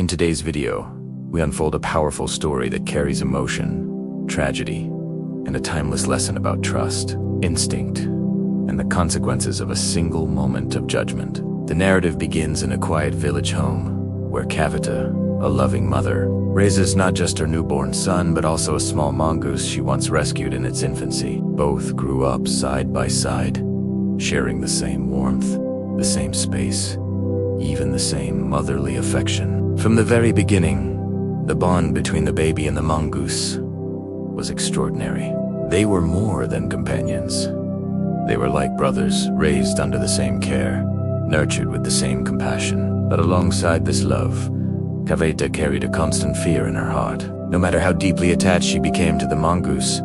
In today's video, we unfold a powerful story that carries emotion, tragedy, and a timeless lesson about trust, instinct, and the consequences of a single moment of judgment. The narrative begins in a quiet village home, where Kavita, a loving mother, raises not just her newborn son, but also a small mongoose she once rescued in its infancy. Both grew up side by side, sharing the same warmth, the same space, even the same motherly affection. From the very beginning, the bond between the baby and the mongoose was extraordinary. They were more than companions. They were like brothers, raised under the same care, nurtured with the same compassion. But alongside this love, Kavita carried a constant fear in her heart. No matter how deeply attached she became to the mongoose,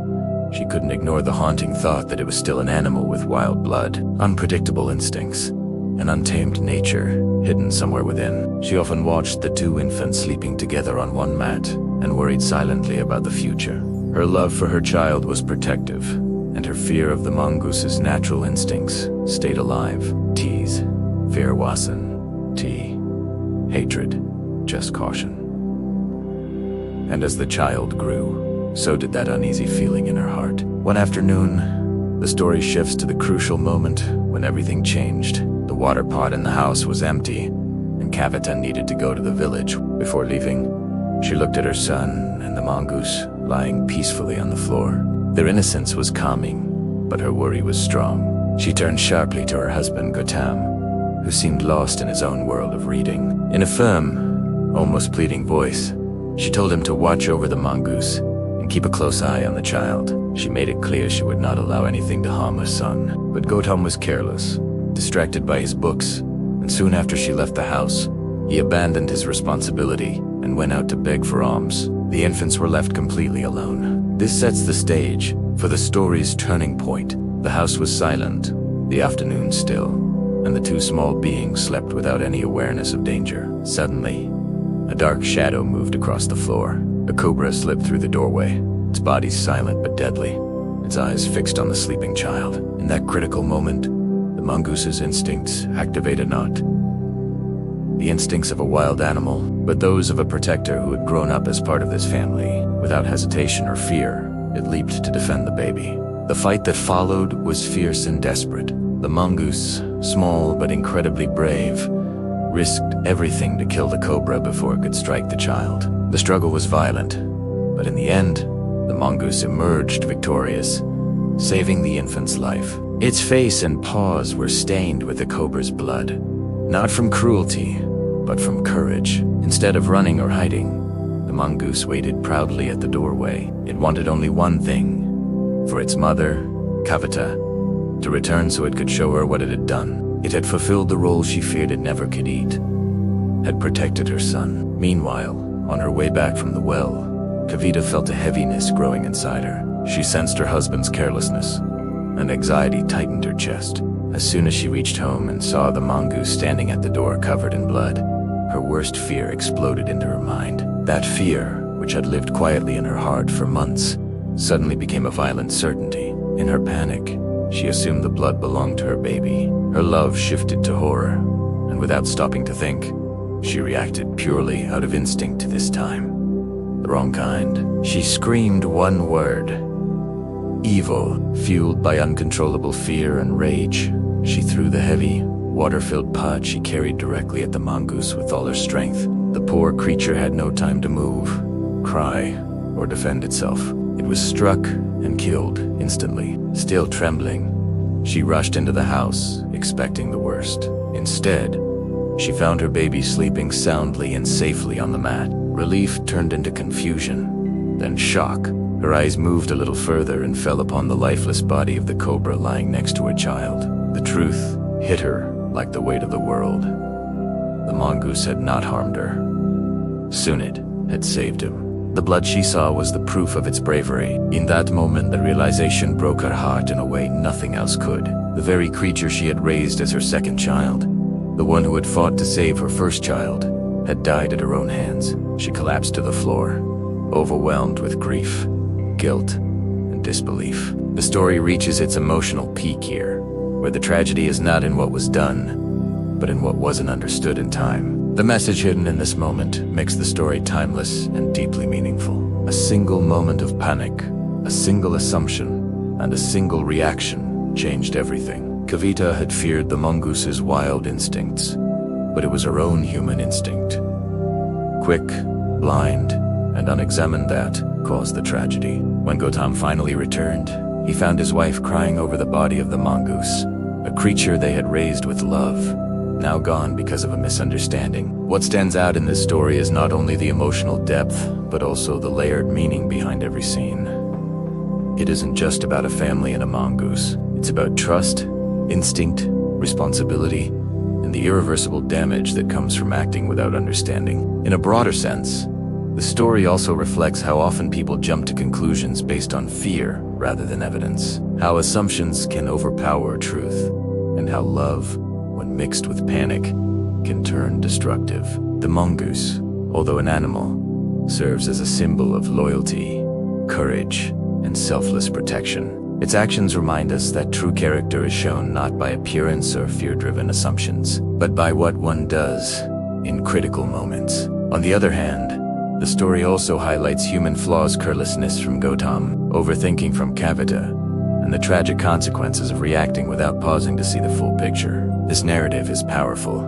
she couldn't ignore the haunting thought that it was still an animal with wild blood, unpredictable instincts, an untamed nature hidden somewhere within. She often watched the two infants sleeping together on one mat and worried silently about the future. Her love for her child was protective, and her fear of the mongoose's natural instincts stayed alive. Tease, fear wasan, tea, hatred, just caution. And as the child grew, so did that uneasy feeling in her heart. One afternoon, the story shifts to the crucial moment when everything changed. The water pot in the house was empty, and Kavita needed to go to the village. Before leaving, she looked at her son and the mongoose lying peacefully on the floor. Their innocence was calming, but her worry was strong. She turned sharply to her husband, Gautam, who seemed lost in his own world of reading. In a firm, almost pleading voice, she told him to watch over the mongoose and keep a close eye on the child. She made it clear she would not allow anything to harm her son. But Gautam was careless, distracted by his books, and soon after she left the house, he abandoned his responsibility and went out to beg for alms. The infants were left completely alone. This sets the stage for the story's turning point. The house was silent, the afternoon still, and the two small beings slept without any awareness of danger. Suddenly, a dark shadow moved across the floor. A cobra slipped through the doorway, its body silent but deadly, its eyes fixed on the sleeping child. In that critical moment, the mongoose's instincts activated not. The instincts of a wild animal, but those of a protector who had grown up as part of this family. Without hesitation or fear, it leaped to defend the baby. The fight that followed was fierce and desperate. The mongoose, small but incredibly brave, risked everything to kill the cobra before it could strike the child. The struggle was violent, but in the end, the mongoose emerged victorious, saving the infant's life. Its face and paws were stained with the cobra's blood, not from cruelty, but from courage. Instead of running or hiding, the mongoose waited proudly at the doorway. It wanted only one thing: for its mother, Kavita, to return so it could show her what it had done. It had fulfilled the role she feared it never could eat, had protected her son. Meanwhile, on her way back from the well, Kavita felt a heaviness growing inside her. She sensed her husband's carelessness, and anxiety tightened her chest. As soon as she reached home and saw the mongoose standing at the door covered in blood, her worst fear exploded into her mind. That fear, which had lived quietly in her heart for months, suddenly became a violent certainty. In her panic, she assumed the blood belonged to her baby. Her love shifted to horror, and without stopping to think, she reacted purely out of instinct this time. The wrong kind. She screamed one word: evil. Fueled by uncontrollable fear and rage, she threw the heavy, water-filled pot she carried directly at the mongoose with all her strength. The poor creature had no time to move, cry, or defend itself. It was struck and killed instantly. Still trembling, she rushed into the house, expecting the worst. Instead, she found her baby sleeping soundly and safely on the mat. Relief turned into confusion, then shock. Her eyes moved a little further and fell upon the lifeless body of the cobra lying next to her child. The truth hit her like the weight of the world. The mongoose had not harmed her. Sunit had saved him. The blood she saw was the proof of its bravery. In that moment, the realization broke her heart in a way nothing else could. The very creature she had raised as her second child, the one who had fought to save her first child, had died at her own hands. She collapsed to the floor, overwhelmed with grief, guilt, and disbelief. The story reaches its emotional peak here, where the tragedy is not in what was done, but in what wasn't understood in time. The message hidden in this moment makes the story timeless and deeply meaningful. A single moment of panic, a single assumption, and a single reaction changed everything. Kavita had feared the mongoose's wild instincts, but it was her own human instinct. Quick, blind, and unexamined, that caused the tragedy. When Gautam finally returned, he found his wife crying over the body of the mongoose, a creature they had raised with love, now gone because of a misunderstanding. What stands out in this story is not only the emotional depth, but also the layered meaning behind every scene. It isn't just about a family and a mongoose. It's about trust, instinct, responsibility, and the irreversible damage that comes from acting without understanding. In a broader sense, the story also reflects how often people jump to conclusions based on fear rather than evidence, how assumptions can overpower truth, and how love, when mixed with panic, can turn destructive. The mongoose, although an animal, serves as a symbol of loyalty, courage, and selfless protection. Its actions remind us that true character is shown not by appearance or fear-driven assumptions, but by what one does in critical moments. On the other hand, the story also highlights human flaws: carelessness from Gautam, overthinking from Kavita, and the tragic consequences of reacting without pausing to see the full picture. This narrative is powerful,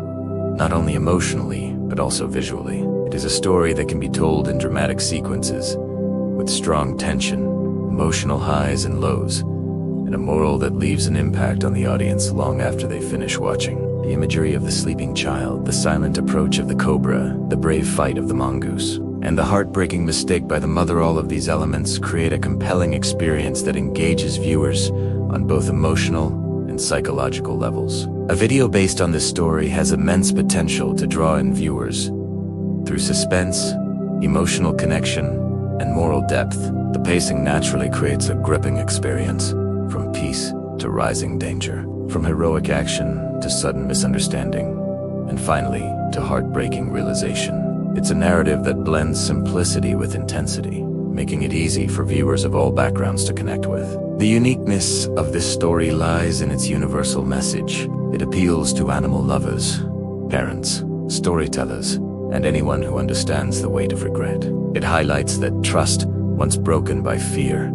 not only emotionally, but also visually. It is a story that can be told in dramatic sequences, with strong tension, emotional highs and lows, and a moral that leaves an impact on the audience long after they finish watching. The imagery of the sleeping child, the silent approach of the cobra, the brave fight of the mongoose, and the heartbreaking mistake by the mother, all of these elements create a compelling experience that engages viewers on both emotional and psychological levels. A video based on this story has immense potential to draw in viewers through suspense, emotional connection, and moral depth. The pacing naturally creates a gripping experience, from peace to rising danger, from heroic action to sudden misunderstanding, and finally to heartbreaking realization. It's a narrative that blends simplicity with intensity, making it easy for viewers of all backgrounds to connect with. The uniqueness of this story lies in its universal message. It appeals to animal lovers, parents, storytellers, and anyone who understands the weight of regret. It highlights that trust, once broken by fear,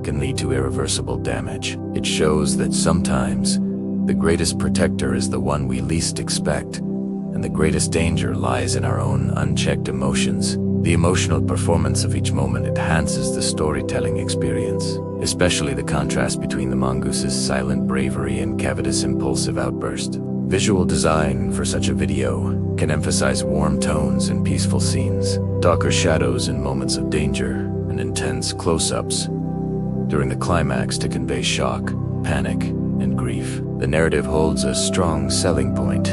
can lead to irreversible damage. It shows that sometimes the greatest protector is the one we least expect, and the greatest danger lies in our own unchecked emotions. The emotional performance of each moment enhances the storytelling experience, especially the contrast between the mongoose's silent bravery and Kavita's impulsive outburst. Visual design for such a video can emphasize warm tones in peaceful scenes, darker shadows in moments of danger, and intense close-ups during the climax to convey shock, panic, and grief. The narrative holds a strong selling point.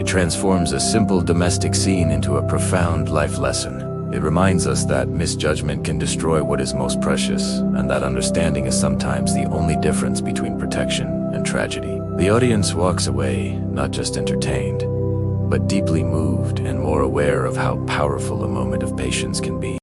It transforms a simple domestic scene into a profound life lesson. It reminds us that misjudgment can destroy what is most precious, and that understanding is sometimes the only difference between protection and tragedy. The audience walks away not just entertained, but deeply moved and more aware of how powerful a moment of patience can be.